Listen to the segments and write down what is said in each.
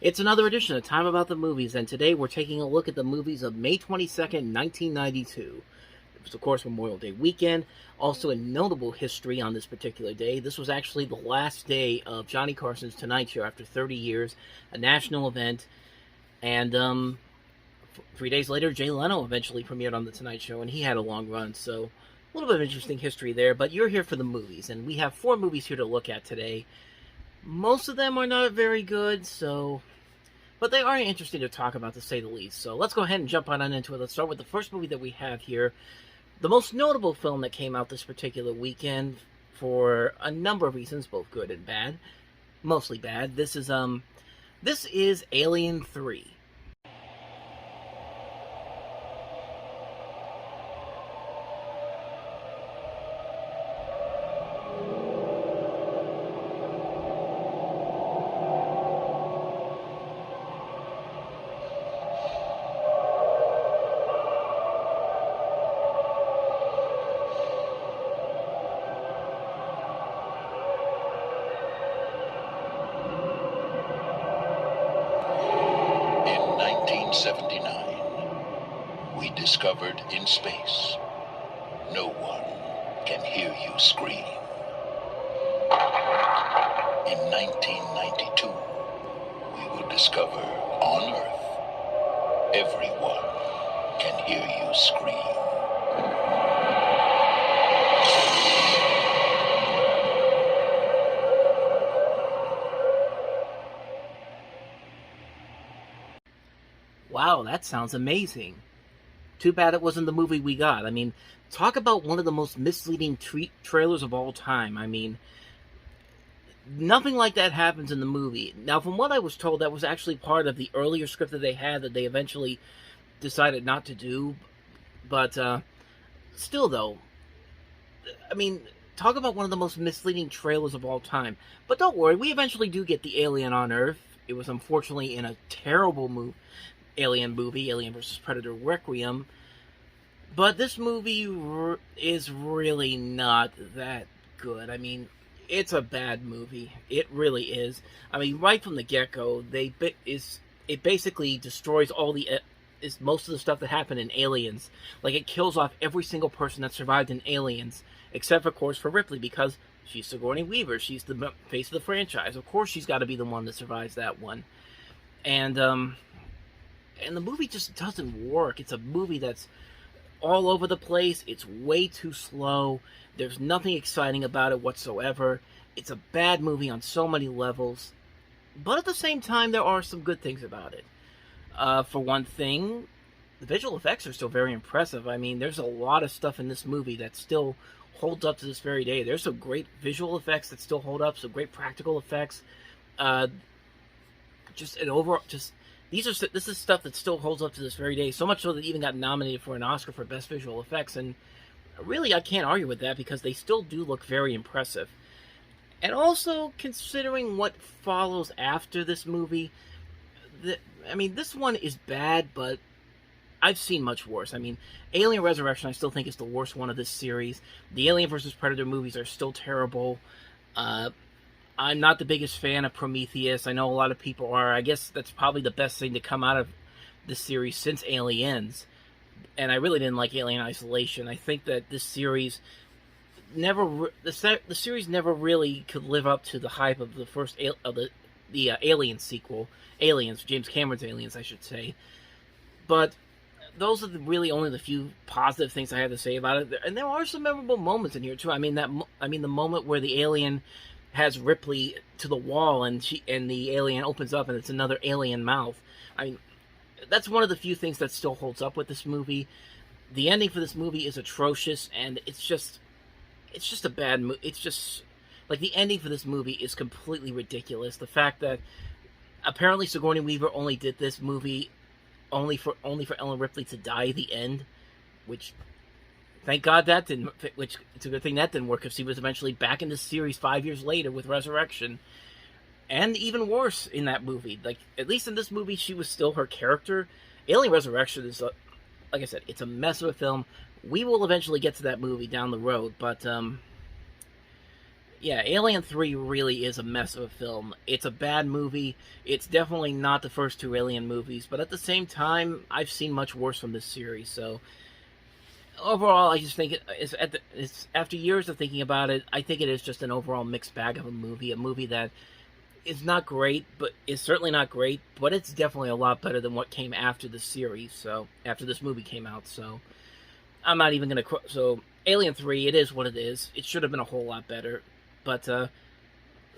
It's another edition of Time About the Movies, and today we're taking a look at the movies of May 22nd, 1992. It was, of course, Memorial Day weekend. Also, a notable history on this particular day. This was actually the last day of Johnny Carson's Tonight Show after 30 years, a national event. And 3 days later, Jay Leno eventually premiered on The Tonight Show, and he had a long run. So, a little bit of interesting history there, but you're here for the movies, and we have 4 movies here to look at today. Most of them are not very good, but they are interesting to talk about, to say the least. So let's go ahead and jump on into it. Let's start with the first movie that we have here. The most notable film that came out this particular weekend for a number of reasons, both good and bad. Mostly bad. This is Alien 3. We discovered in space, no one can hear you scream. In 1992, we will discover on Earth, everyone can hear you scream. Wow, that sounds amazing. Too bad it wasn't the movie we got. I mean, talk about one of the most misleading trailers of all time. I mean, nothing like that happens in the movie. Now, from what I was told, that was actually part of the earlier script that they had that they eventually decided not to do. But still, though, I mean, talk about one of the most misleading trailers of all time. But don't worry, we eventually do get the alien on Earth. It was unfortunately in a terrible Alien movie, Alien vs. Predator Requiem. But this movie is really not that good. I mean, it's a bad movie. It really is. I mean, right from the get-go, it basically destroys most of the stuff that happened in Aliens. Like, it kills off every single person that survived in Aliens, except, of course, for Ripley, because she's Sigourney Weaver. She's the face of the franchise. Of course she's got to be the one that survives that one. And the movie just doesn't work. It's a movie that's all over the place. It's way too slow. There's nothing exciting about it whatsoever. It's a bad movie on so many levels. But at the same time, there are some good things about it. For one thing, the visual effects are still very impressive. I mean, there's a lot of stuff in this movie that still holds up to this very day. There's some great visual effects that still hold up, some great practical effects. This is stuff that still holds up to this very day, so much so that it even got nominated for an Oscar for Best Visual Effects, and really I can't argue with that because they still do look very impressive. And also, considering what follows after this movie, this one is bad, but I've seen much worse. I mean, Alien Resurrection I still think is the worst one of this series. The Alien vs. Predator movies are still terrible. I'm not the biggest fan of Prometheus. I know a lot of people are. I guess that's probably the best thing to come out of this series since Aliens. And I really didn't like Alien Isolation. I think that this series the series never really could live up to the hype of the first the Alien sequel. Aliens, James Cameron's Aliens, I should say. But those are really only the few positive things I have to say about it. And there are some memorable moments in here too. I mean, the moment where the alien has Ripley to the wall, and the alien opens up, and it's another alien mouth. I mean, that's one of the few things that still holds up with this movie. The ending for this movie is atrocious, and it's just a bad movie. It's just like the ending for this movie is completely ridiculous. The fact that apparently Sigourney Weaver only did this movie only for Ellen Ripley to die at the end, which. Thank God that didn't. Which it's a good thing that didn't work, because she was eventually back in the series 5 years later with Resurrection, and even worse in that movie. Like, at least in this movie, she was still her character. Alien Resurrection is, like I said, it's a mess of a film. We will eventually get to that movie down the road, but Yeah, Alien 3 really is a mess of a film. It's a bad movie. It's definitely not the first two Alien movies, but at the same time, I've seen much worse from this series, so overall, I just think it's after years of thinking about it, I think it is just an overall mixed bag of a movie that is not great, but is certainly not great, but it's definitely a lot better than what came after the series, so after this movie came out, so I'm not even going to... So, Alien 3, it is what it is. It should have been a whole lot better. But,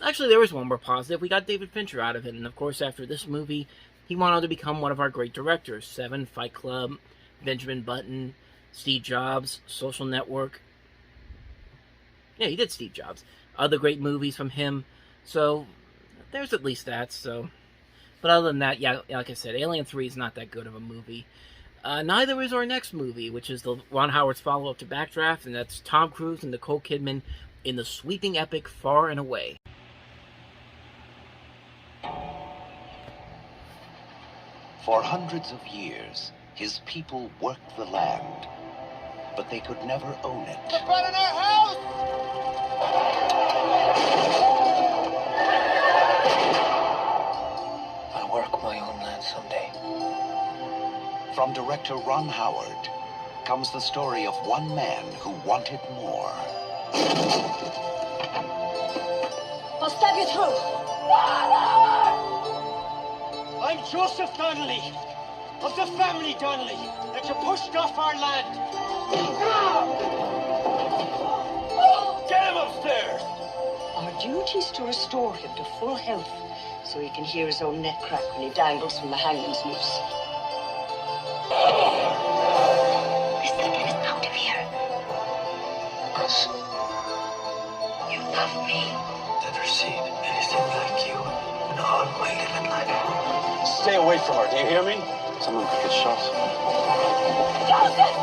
actually, there was one more positive. We got David Fincher out of it. And, of course, after this movie, he went on to become one of our great directors. Seven, Fight Club, Benjamin Button, Steve Jobs, Social Network. Yeah, he did Steve Jobs. Other great movies from him. So, there's at least that. So, but other than that, yeah, like I said, Alien 3 is not that good of a movie. Neither is our next movie, which is the Ron Howard's follow-up to Backdraft, and that's Tom Cruise and Nicole Kidman in the sweeping epic Far and Away. For hundreds of years, his people worked the land, but they could never own it. They're burning our house! I'll work my own land someday. From director Ron Howard comes the story of one man who wanted more. I'll stab you through. I'm Joseph Donnelly, of the family Donnelly, that you pushed off our land. Get him upstairs! Our duty is to restore him to full health, so he can hear his own neck crack when he dangles from the hangman's noose. Listen, get us out of here. Us? You love me. Never seen anything like you in all my living life. Stay away from her, do you hear me? Someone could get shot. Joseph!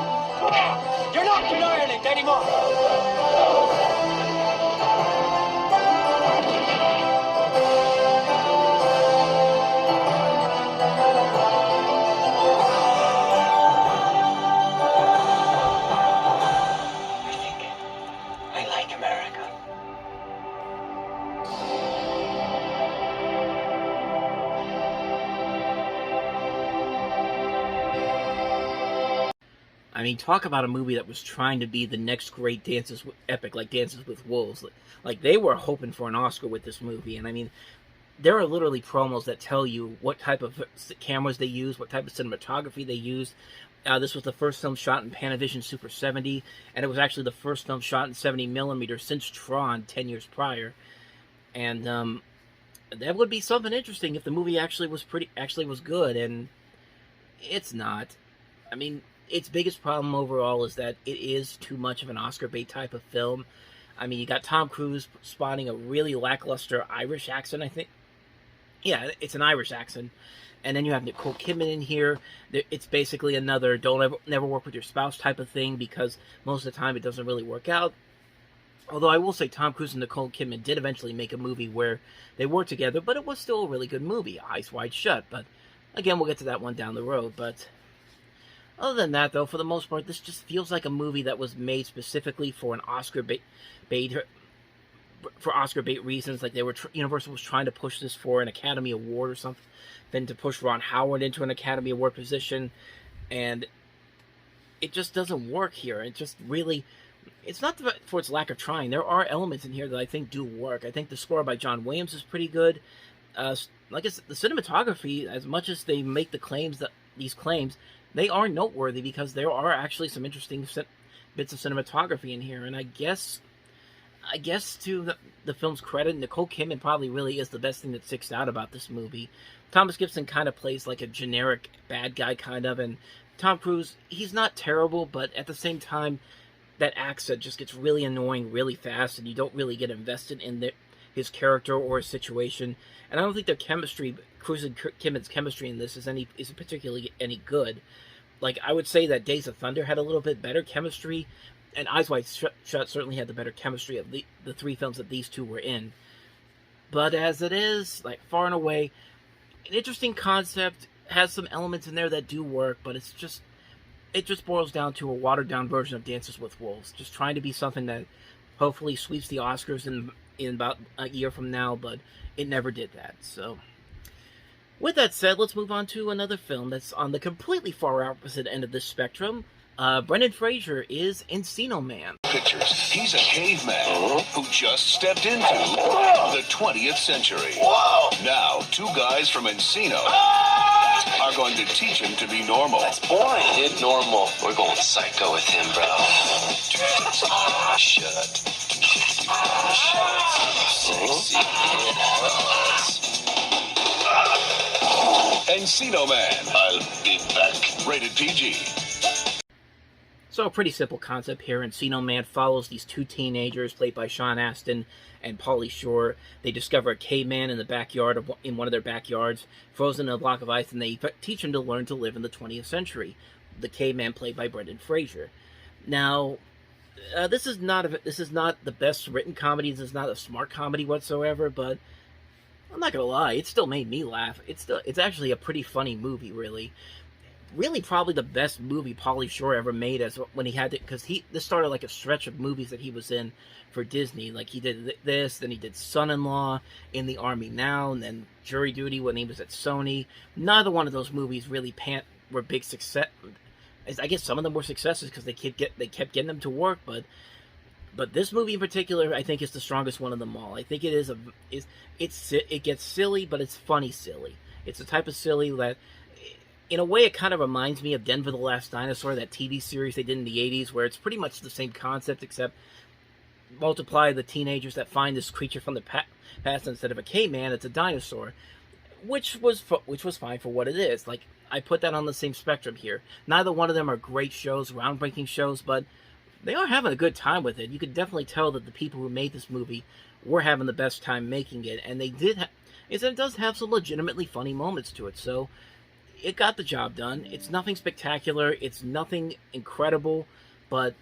You're not in Ireland anymore! I mean, talk about a movie that was trying to be the next great epic, like Dances with Wolves. Like, they were hoping for an Oscar with this movie, and I mean, there are literally promos that tell you what type of cameras they use, what type of cinematography they used. This was the first film shot in Panavision Super 70, and it was actually the first film shot in 70mm since Tron 10 years prior. And that would be something interesting if the movie actually was good, and it's not. I mean, its biggest problem overall is that it is too much of an Oscar bait type of film. I mean, you got Tom Cruise spawning a really lackluster Irish accent, I think. Yeah, it's an Irish accent. And then you have Nicole Kidman in here. It's basically another never work with your spouse type of thing, because most of the time it doesn't really work out. Although I will say Tom Cruise and Nicole Kidman did eventually make a movie where they were together, but it was still a really good movie, Eyes Wide Shut. But again, we'll get to that one down the road. But other than that, though, for the most part, this just feels like a movie that was made specifically for an Oscar bait reasons. Like Universal was trying to push this for an Academy Award or something, then to push Ron Howard into an Academy Award position, and it just doesn't work here. It just really, it's not for its lack of trying. There are elements in here that I think do work. I think the score by John Williams is pretty good. Like I said, the cinematography, as much as they make these claims, they are noteworthy because there are actually some interesting bits of cinematography in here. And I guess to the film's credit, Nicole Kidman probably really is the best thing that sticks out about this movie. Thomas Gibson kind of plays like a generic bad guy, kind of, and Tom Cruise, he's not terrible, but at the same time, that accent just gets really annoying really fast, and you don't really get invested in his character or his situation. And I don't think their chemistry, Cruise and Kidman's chemistry in this, is particularly any good. Like, I would say that Days of Thunder had a little bit better chemistry, and Eyes Wide Shut certainly had the better chemistry of the three films that these two were in. But as it is, like, Far and Away, an interesting concept, has some elements in there that do work, but it just boils down to a watered-down version of Dances with Wolves, just trying to be something that hopefully sweeps the Oscars in about a year from now, but it never did that. So, with that said, let's move on to another film that's on the completely far opposite end of the spectrum. Brendan Fraser is Encino Man. Pictures. He's a caveman who just stepped into the 20th century. Now, two guys from Encino are going to teach him to be normal. That's boring, dude. Normal. We're going psycho with him, bro. Shut. Sexy Encino Man. I'll be back. Rated PG. So a pretty simple concept here. Encino Man follows these two teenagers played by Sean Astin and Pauly Shore. They discover a caveman in the backyard in one of their backyards, frozen in a block of ice, and they teach him to learn to live in the 20th century. The caveman played by Brendan Fraser. Now, this is not the best written comedy. This is not a smart comedy whatsoever. But I'm not gonna lie, it still made me laugh. It's actually a pretty funny movie, really. Really, probably the best movie Pauly Shore ever made, as when he had to, because this started like a stretch of movies that he was in for Disney. Like he did this, then he did Son-in-Law, In the Army Now, and then Jury Duty when he was at Sony. Neither one of those movies really were big success. I guess some of them were successes because they kept getting them to work, but this movie in particular, I think, is the strongest one of them all. I think it gets silly, but it's funny silly. It's the type of silly that, in a way, it kind of reminds me of Denver the Last Dinosaur, that TV series they did in the 80s, where it's pretty much the same concept, except multiply the teenagers that find this creature from the past. Instead of a caveman, it's a dinosaur, which was fine for what it is. Like, I put that on the same spectrum here. Neither one of them are great shows, groundbreaking shows, but they are having a good time with it. You could definitely tell that the people who made this movie were having the best time making it, and it does have some legitimately funny moments to it, so it got the job done. It's nothing spectacular. It's nothing incredible, but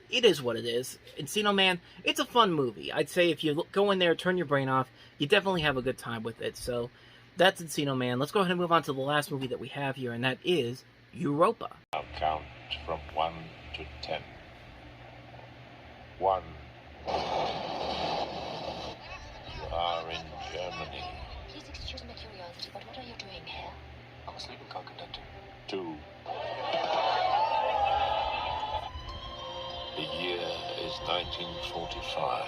it is what it is. Encino Man, it's a fun movie. I'd say if you go in there, turn your brain off, you definitely have a good time with it. So that's Encino Man. Let's go ahead and move on to the last movie that we have here, and that is Europa. I'll count from 1 to 10. 1. You are in Germany. Please excuse my curiosity, but what are you doing here? I was leaving car conductor. 2. The year is 1945.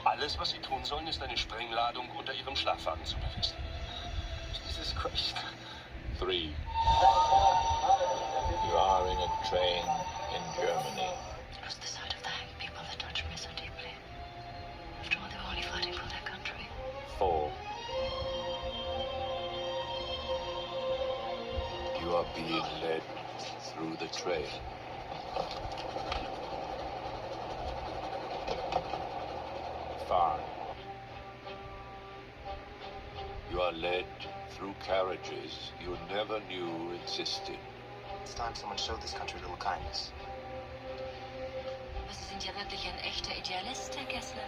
Alles, was Sie tun sollen, ist eine Sprengladung unter Ihrem Schlafwagen zu befestigen. Jesus Christ. 3. You are in a train in Germany. It's the sight of the hanged people that touch me so deeply. After all, they were only fighting for their country. 4. You are being led through the train. 5. You are led through carriages you never knew existed. It's time someone showed this country a little kindness. Aber Sie sind ja wirklich ein echter Idealist, Herr Kessler.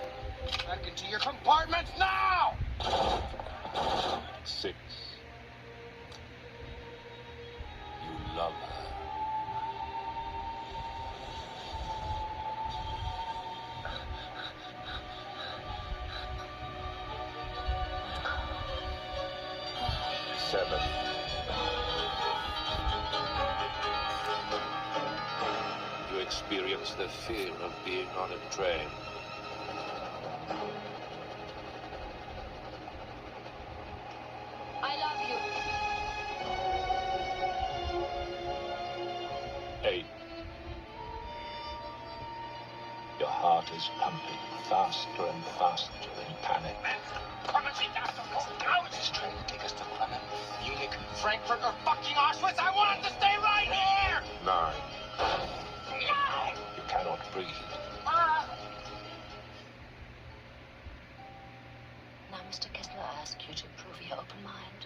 Back into your compartments now! 6. You love her. 7. You experience the fear of being on a train. 8. Your heart is pumping faster and faster in panic. Kommen Sie da sofort raus! This train will take us to Bremen, Munich, Frankfurt or fucking Auschwitz, I want to stay right here! 9. No! You cannot breathe. Now, Mr. Kessler, I ask you to improve your open mind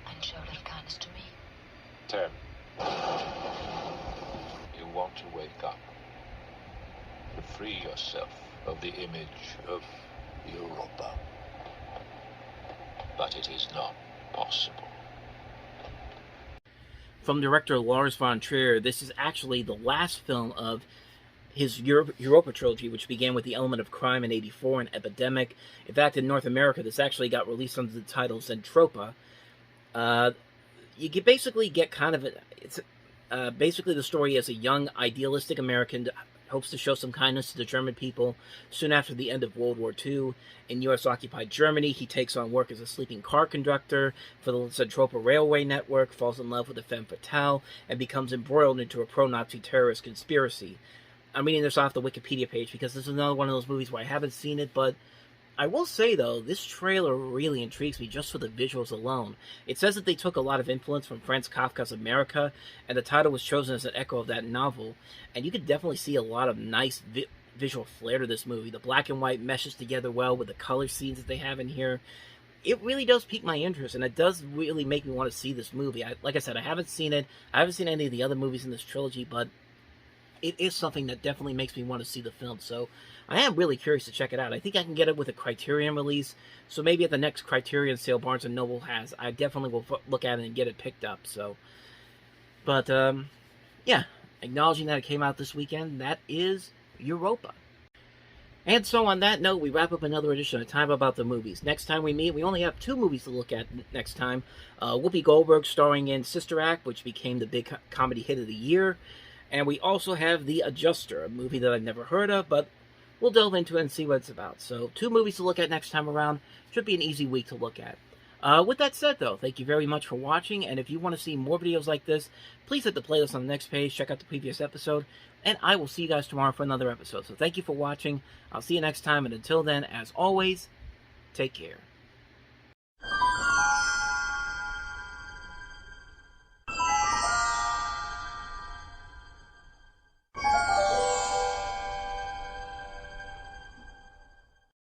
and show a little kindness to me. 10. You want to wake up, to free yourself of the image of Europa. But it is not possible. From director Lars von Trier, this is actually the last film of his Europa trilogy, which began with The Element of Crime in '84 and Epidemic. In fact, in North America, this actually got released under the title Zentropa. You basically get kind of basically the story is a young idealistic American hopes to show some kindness to the German people. Soon after the end of World War II, in U.S.-occupied Germany, he takes on work as a sleeping car conductor for the Zentropa railway network, falls in love with a femme fatale, and becomes embroiled into a pro-Nazi terrorist conspiracy. I'm reading this off the Wikipedia page because this is another one of those movies where I haven't seen it, but I will say, though, this trailer really intrigues me just for the visuals alone. It says that they took a lot of influence from Franz Kafka's America, and the title was chosen as an echo of that novel, and you could definitely see a lot of nice visual flair to this movie. The black and white meshes together well with the color scenes that they have in here. It really does pique my interest, and it does really make me want to see this movie. Like I said, I haven't seen it. I haven't seen any of the other movies in this trilogy, but it is something that definitely makes me want to see the film, so I am really curious to check it out. I think I can get it with a Criterion release, so maybe at the next Criterion sale Barnes & Noble has, I definitely will look at it and get it picked up, so. But, yeah, acknowledging that it came out this weekend, that is Europa. And so on that note, we wrap up another edition of Time About the Movies. Next time we meet, we only have 2 movies to look at next time. Whoopi Goldberg starring in Sister Act, which became the big comedy hit of the year. And we also have The Adjuster, a movie that I've never heard of, but we'll delve into it and see what it's about. So 2 movies to look at next time around. Should be an easy week to look at. With that said, though, thank you very much for watching, and if you want to see more videos like this, please hit the playlist on the next page, check out the previous episode, and I will see you guys tomorrow for another episode. So thank you for watching, I'll see you next time, and until then, as always, take care.